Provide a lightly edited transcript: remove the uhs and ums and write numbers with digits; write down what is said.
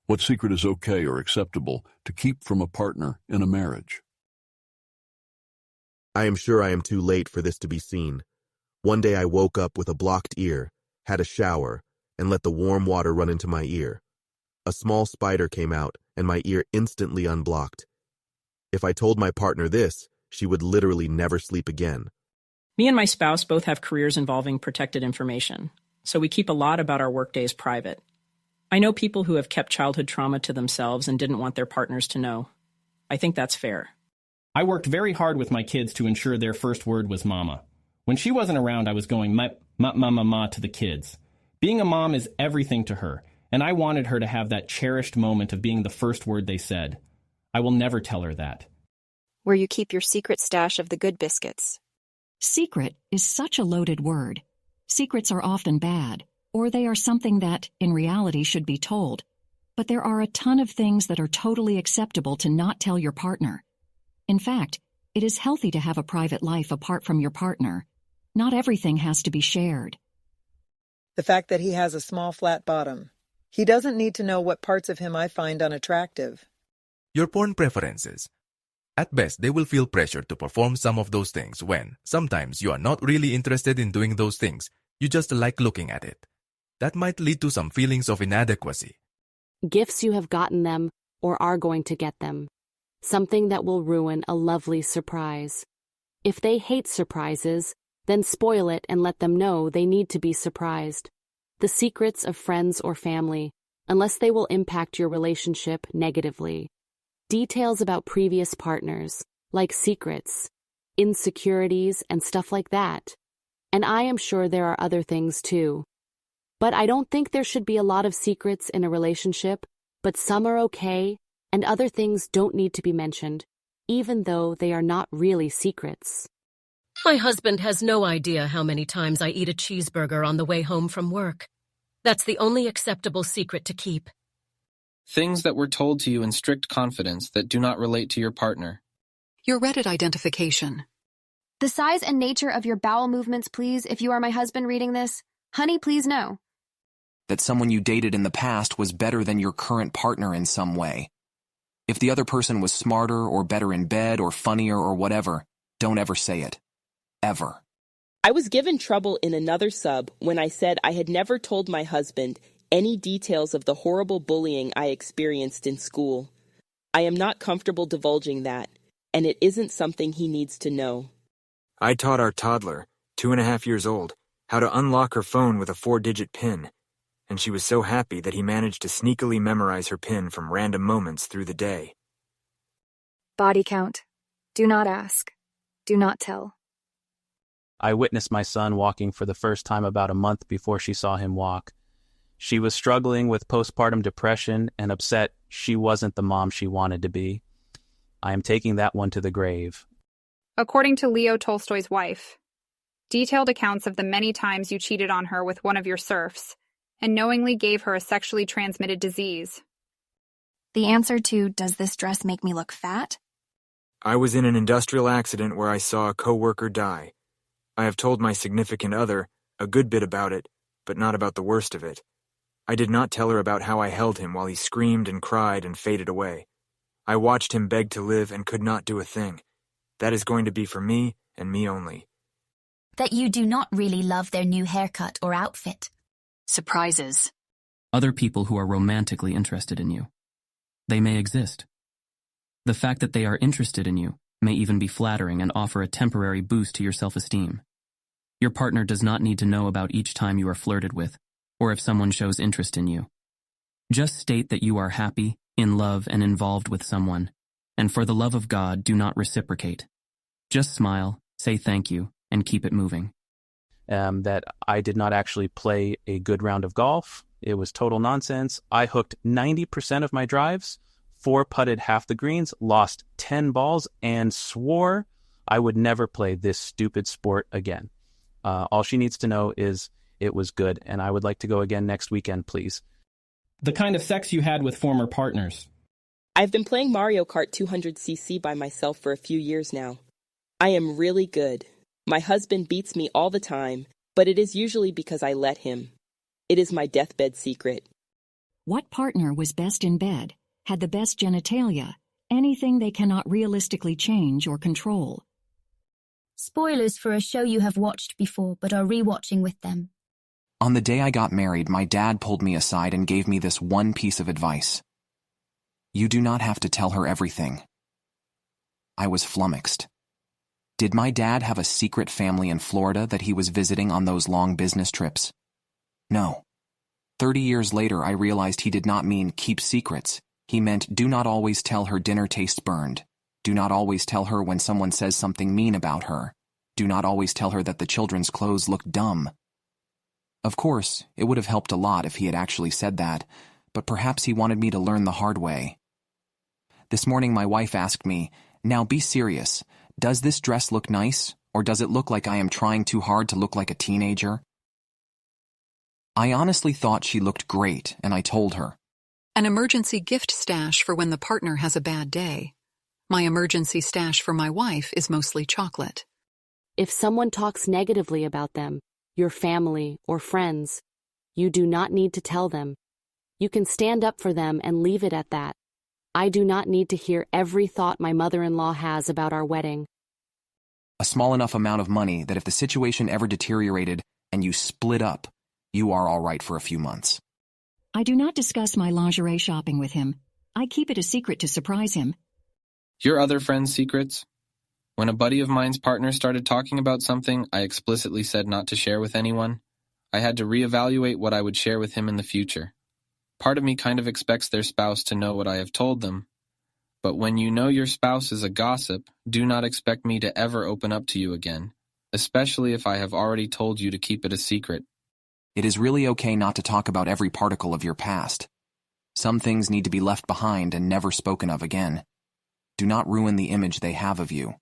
What secret is okay or acceptable to keep from a partner in a marriage? I am sure I am too late for this to be seen. One day I woke up with a blocked ear, had a shower, and let the warm water run into my ear. A small spider came out, and my ear instantly unblocked. If I told my partner this, she would literally never sleep again. Me and my spouse both have careers involving protected information, so we keep a lot about our workdays private. I know people who have kept childhood trauma to themselves and didn't want their partners to know. I think that's fair. I worked very hard with my kids to ensure their first word was mama. When she wasn't around, I was going ma to the kids. Being a mom is everything to her, and I wanted her to have that cherished moment of being the first word they said. I will never tell her that. Where you keep your secret stash of the good biscuits. Secret is such a loaded word. Secrets are often bad, or they are something that, in reality, should be told. But there are a ton of things that are totally acceptable to not tell your partner. In fact, it is healthy to have a private life apart from your partner. Not everything has to be shared. The fact that he has a small flat bottom. He doesn't need to know what parts of him I find unattractive. Your porn preferences. At best, they will feel pressure to perform some of those things when, sometimes, you are not really interested in doing those things. You just like looking at it. That might lead to some feelings of inadequacy. Gifts you have gotten them or are going to get them. Something that will ruin a lovely surprise. If they hate surprises, then spoil it and let them know they need to be surprised. The secrets of friends or family, unless they will impact your relationship negatively. Details about previous partners, like secrets, insecurities, and stuff like that. And I am sure there are other things too. But I don't think there should be a lot of secrets in a relationship, but some are okay, and other things don't need to be mentioned, even though they are not really secrets. My husband has no idea how many times I eat a cheeseburger on the way home from work. That's the only acceptable secret to keep. Things that were told to you in strict confidence that do not relate to your partner. Your Reddit identification. The size and nature of your bowel movements, please, if you are my husband reading this. Honey, please no. That someone you dated in the past was better than your current partner in some way. If the other person was smarter or better in bed or funnier or whatever, don't ever say it. Ever. I was given trouble in another sub when I said I had never told my husband any details of the horrible bullying I experienced in school. I am not comfortable divulging that, and it isn't something he needs to know. I taught our toddler, 2.5 years old, how to unlock her phone with a 4-digit PIN, and she was so happy that he managed to sneakily memorize her PIN from random moments through the day. Body count. Do not ask. Do not tell. I witnessed my son walking for the first time about a month before she saw him walk. She was struggling with postpartum depression and upset she wasn't the mom she wanted to be. I am taking that one to the grave. According to Leo Tolstoy's wife, detailed accounts of the many times you cheated on her with one of your serfs and knowingly gave her a sexually transmitted disease. The answer to, does this dress make me look fat? I was in an industrial accident where I saw a coworker die. I have told my significant other a good bit about it, but not about the worst of it. I did not tell her about how I held him while he screamed and cried and faded away. I watched him beg to live and could not do a thing. That is going to be for me and me only. That you do not really love their new haircut or outfit. Surprises. Other people who are romantically interested in you. They may exist. The fact that they are interested in you may even be flattering and offer a temporary boost to your self-esteem. Your partner does not need to know about each time you are flirted with, or if someone shows interest in you. Just state that you are happy, in love, and involved with someone, and for the love of God, do not reciprocate. Just smile, say thank you, and keep it moving. That I did not actually play a good round of golf. It was total nonsense. I hooked 90% of my drives, 4-putted half the greens, lost 10 balls, and swore I would never play this stupid sport again. All she needs to know is it was good, and I would like to go again next weekend, please. The kind of sex you had with former partners. I've been playing Mario Kart 200cc by myself for a few years now. I am really good. My husband beats me all the time, but it is usually because I let him. It is my deathbed secret. What partner was best in bed, had the best genitalia, anything they cannot realistically change or control. Spoilers for a show you have watched before but are rewatching with them. On the day I got married, my dad pulled me aside and gave me this one piece of advice. You do not have to tell her everything. I was flummoxed. Did my dad have a secret family in Florida that he was visiting on those long business trips? No. 30 years later, I realized he did not mean keep secrets. He meant do not always tell her dinner tastes burned. Do not always tell her when someone says something mean about her. Do not always tell her that the children's clothes look dumb. Of course, it would have helped a lot if he had actually said that, but perhaps he wanted me to learn the hard way. This morning my wife asked me, "Now be serious. Does this dress look nice, or does it look like I am trying too hard to look like a teenager?" I honestly thought she looked great, and I told her. An emergency gift stash for when the partner has a bad day. My emergency stash for my wife is mostly chocolate. If someone talks negatively about them, your family or friends, you do not need to tell them. You can stand up for them and leave it at that. I do not need to hear every thought my mother-in-law has about our wedding. A small enough amount of money that if the situation ever deteriorated and you split up, you are all right for a few months. I do not discuss my lingerie shopping with him. I keep it a secret to surprise him. Your other friends' secrets? When a buddy of mine's partner started talking about something I explicitly said not to share with anyone, I had to reevaluate what I would share with him in the future. Part of me kind of expects their spouse to know what I have told them. But when you know your spouse is a gossip, do not expect me to ever open up to you again, especially if I have already told you to keep it a secret. It is really okay not to talk about every particle of your past. Some things need to be left behind and never spoken of again. Do not ruin the image they have of you.